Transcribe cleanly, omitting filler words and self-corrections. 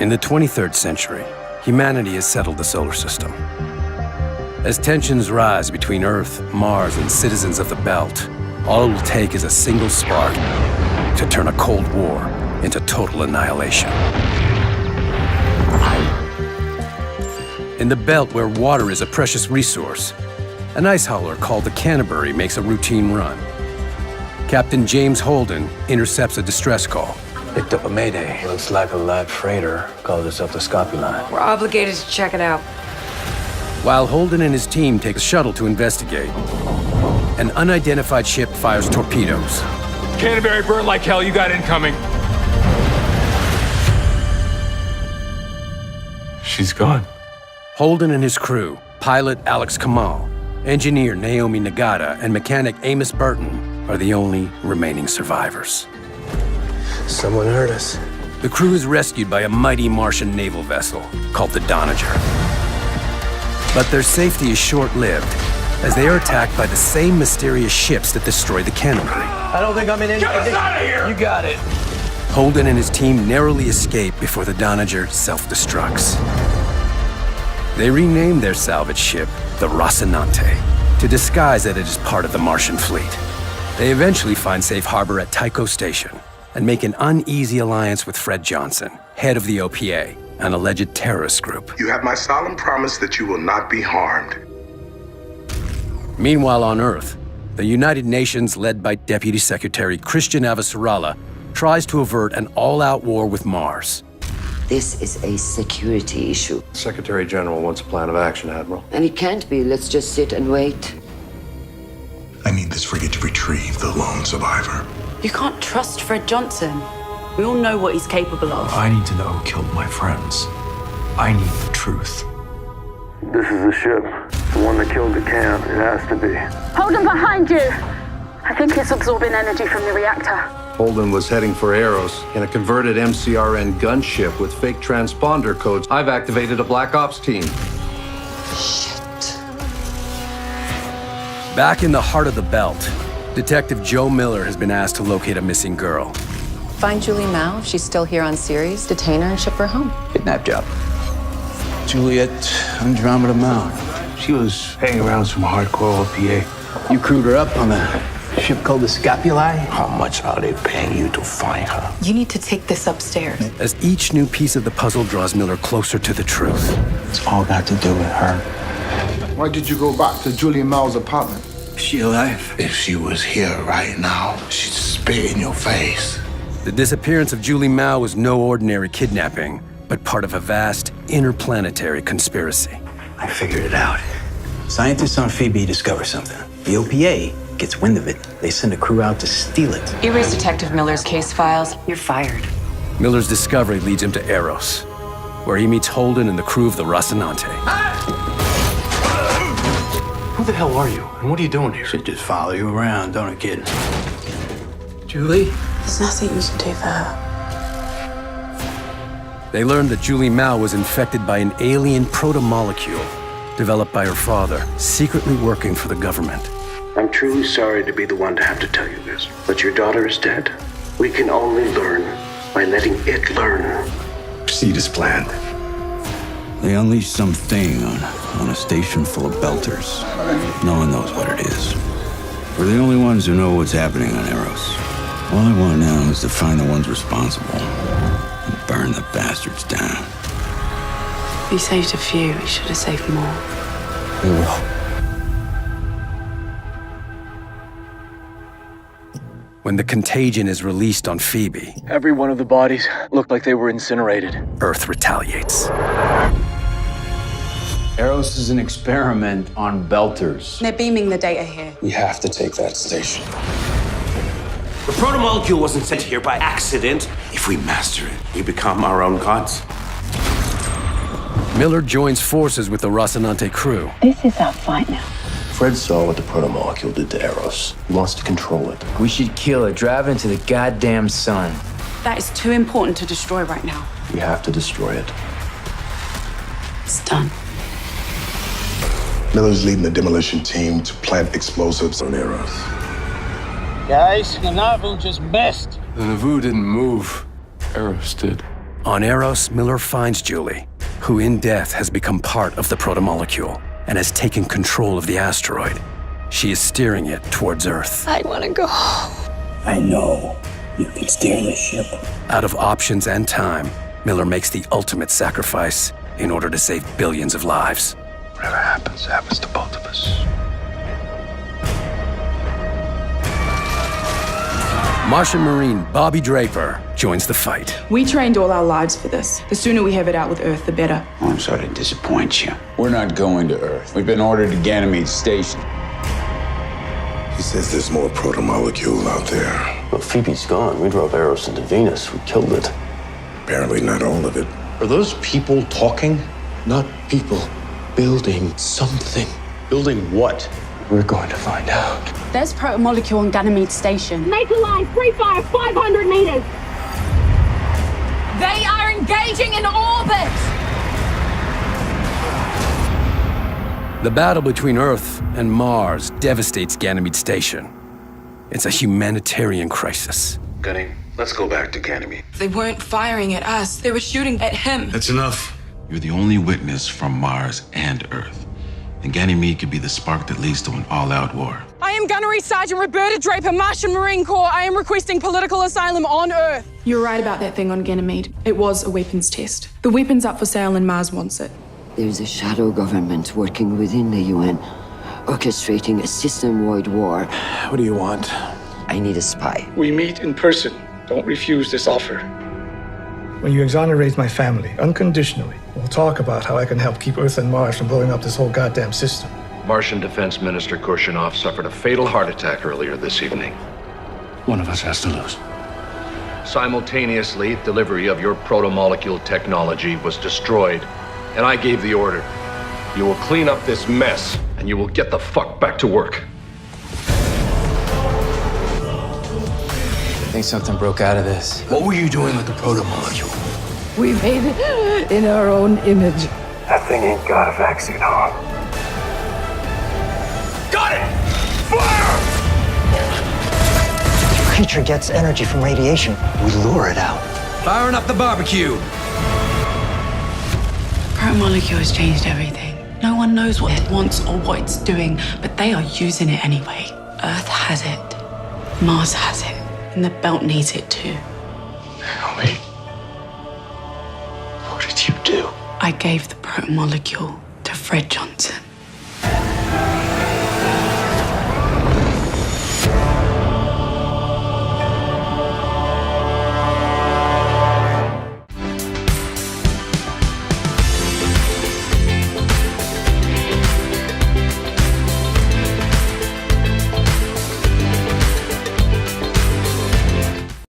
In the 23rd century, humanity has settled the solar system. As tensions rise between Earth, Mars, and citizens of the Belt, all it will take is a single spark to turn a Cold War into total annihilation. In the Belt, where water is a precious resource, an ice hauler called the Canterbury makes a routine run. Captain James Holden intercepts a distress call. Picked up a mayday. Looks like a light freighter. Called itself the Scoppy Line. We're obligated to check it out. While Holden and his team take a shuttle to investigate, an unidentified ship fires torpedoes. Canterbury burnt like hell. You got incoming. She's gone. Holden and his crew, pilot Alex Kamal, engineer Naomi Nagata, and mechanic Amos Burton are the only remaining survivors. Someone heard us. The crew is rescued by a mighty Martian naval vessel called the Donager. But their safety is short-lived, as they are attacked by the same mysterious ships that destroyed the Canterbury. I don't think I'm in any... Get us out of here! You got it. Holden and his team narrowly escape before the Donager self-destructs. They rename their salvage ship the Rocinante to disguise that it is part of the Martian fleet. They eventually find safe harbor at Tycho Station and make an uneasy alliance with Fred Johnson, head of the OPA, an alleged terrorist group. You have my solemn promise that you will not be harmed. Meanwhile on Earth, the United Nations, led by Deputy Secretary Christian Avasarala, tries to avert an all-out war with Mars. This is a security issue. Secretary General wants a plan of action, Admiral. And it can't be. Let's just sit and wait. I need this frigate to retrieve the lone survivor. You can't trust Fred Johnson. We all know what he's capable of. I need to know who killed my friends. I need the truth. This is the ship. The one that killed the camp. It has to be. Holden, behind you! I think it's absorbing energy from the reactor. Holden was heading for Eros in a converted MCRN gunship with fake transponder codes. I've activated a Black Ops team. Shit. Back in the heart of the Belt, Detective Joe Miller has been asked to locate a missing girl. Find Julie Mao if she's still here on Ceres, detain her and ship her home. Kidnap job. Juliet Andromeda Mount. She was hanging around some hardcore OPA. You crewed her up on a ship called the Scapuli? How much are they paying you to find her? You need to take this upstairs. As each new piece of the puzzle draws Miller closer to the truth. It's all got to do with her. Why did you go back to Julie Mao's apartment? Is she alive? If she was here right now, she'd spit in your face. The disappearance of Julie Mao was no ordinary kidnapping, but part of a vast interplanetary conspiracy. I figured it out. Scientists on Phoebe discover something. The OPA gets wind of it. They send a crew out to steal it. Erase Detective Miller's case files. You're fired. Miller's discovery leads him to Eros, where he meets Holden and the crew of the Rocinante. Who the hell are you? And what are you doing here? Should just follow you around, don't it, kid? Julie? There's nothing you can do for her. They learned that Julie Mao was infected by an alien protomolecule developed by her father, secretly working for the government. I'm truly sorry to be the one to have to tell you this, but your daughter is dead. We can only learn by letting it learn. Proceed as planned. They unleashed something on a station full of belters. No one knows what it is. We're the only ones who know what's happening on Eros. All I want now is to find the ones responsible and burn the bastards down. You saved a few. We should have saved more. We will. When the contagion is released on Phoebe, Every one of the bodies looked like they were incinerated. Earth retaliates. Eros is an experiment on belters. They're beaming the data here. We have to take that station. The protomolecule wasn't sent here by accident. If we master it, we become our own gods. Miller joins forces with the Rocinante crew. This is our fight now. Fred saw what the protomolecule did to Eros. He wants to control it. We should kill it, drive into the goddamn sun. That is too important to destroy right now. We have to destroy it. It's done. Miller's leading the demolition team to plant explosives on Eros. Guys, the Nauvoo just missed. The Nauvoo didn't move. Eros did. On Eros, Miller finds Julie, who in death has become part of the protomolecule and has taken control of the asteroid. She is steering it towards Earth. I want to go home. I know. You can steer this ship. Out of options and time, Miller makes the ultimate sacrifice in order to save billions of lives. Whatever happens, happens to both of us. Martian Marine Bobby Draper joins the fight. We trained all our lives for this. The sooner we have it out with Earth, the better. Oh, I'm sorry to disappoint you. We're not going to Earth. We've been ordered to Ganymede Station. He says there's more protomolecule out there. Well, Phoebe's gone. We drove Eros into Venus. We killed it. Apparently not all of it. Are those people talking? Not people. Building something. Building what? We're going to find out. There's protomolecule on Ganymede Station. Make a line, free fire, 500 meters. They are engaging in orbit! The battle between Earth and Mars devastates Ganymede Station. It's a humanitarian crisis. Gunny, let's go back to Ganymede. They weren't firing at us. They were shooting at him. That's enough. You're the only witness from Mars and Earth. And Ganymede could be the spark that leads to an all-out war. I am Gunnery Sergeant Roberta Draper, Martian Marine Corps. I am requesting political asylum on Earth. You're right about that thing on Ganymede. It was a weapons test. The weapon's up for sale and Mars wants it. There's a shadow government working within the UN, orchestrating a system-wide war. What do you want? I need a spy. We meet in person. Don't refuse this offer. When you exonerate my family, unconditionally, we'll talk about how I can help keep Earth and Mars from blowing up this whole goddamn system. Martian Defense Minister Kurshinov suffered a fatal heart attack earlier this evening. One of us has to lose. Simultaneously, delivery of your protomolecule technology was destroyed, and I gave the order. You will clean up this mess, and you will get the fuck back to work. I think something broke out of this. What were you doing with the protomolecule? We made it in our own image. That thing ain't got a vaccine, huh? Got it! Fire! The creature gets energy from radiation. We lure it out. Firing up the barbecue. Protomolecule has changed everything. No one knows what it wants or what it's doing, but they are using it anyway. Earth has it. Mars has it. And the belt needs it too. Naomi, what did you do? I gave the protomolecule to Fred Johnson.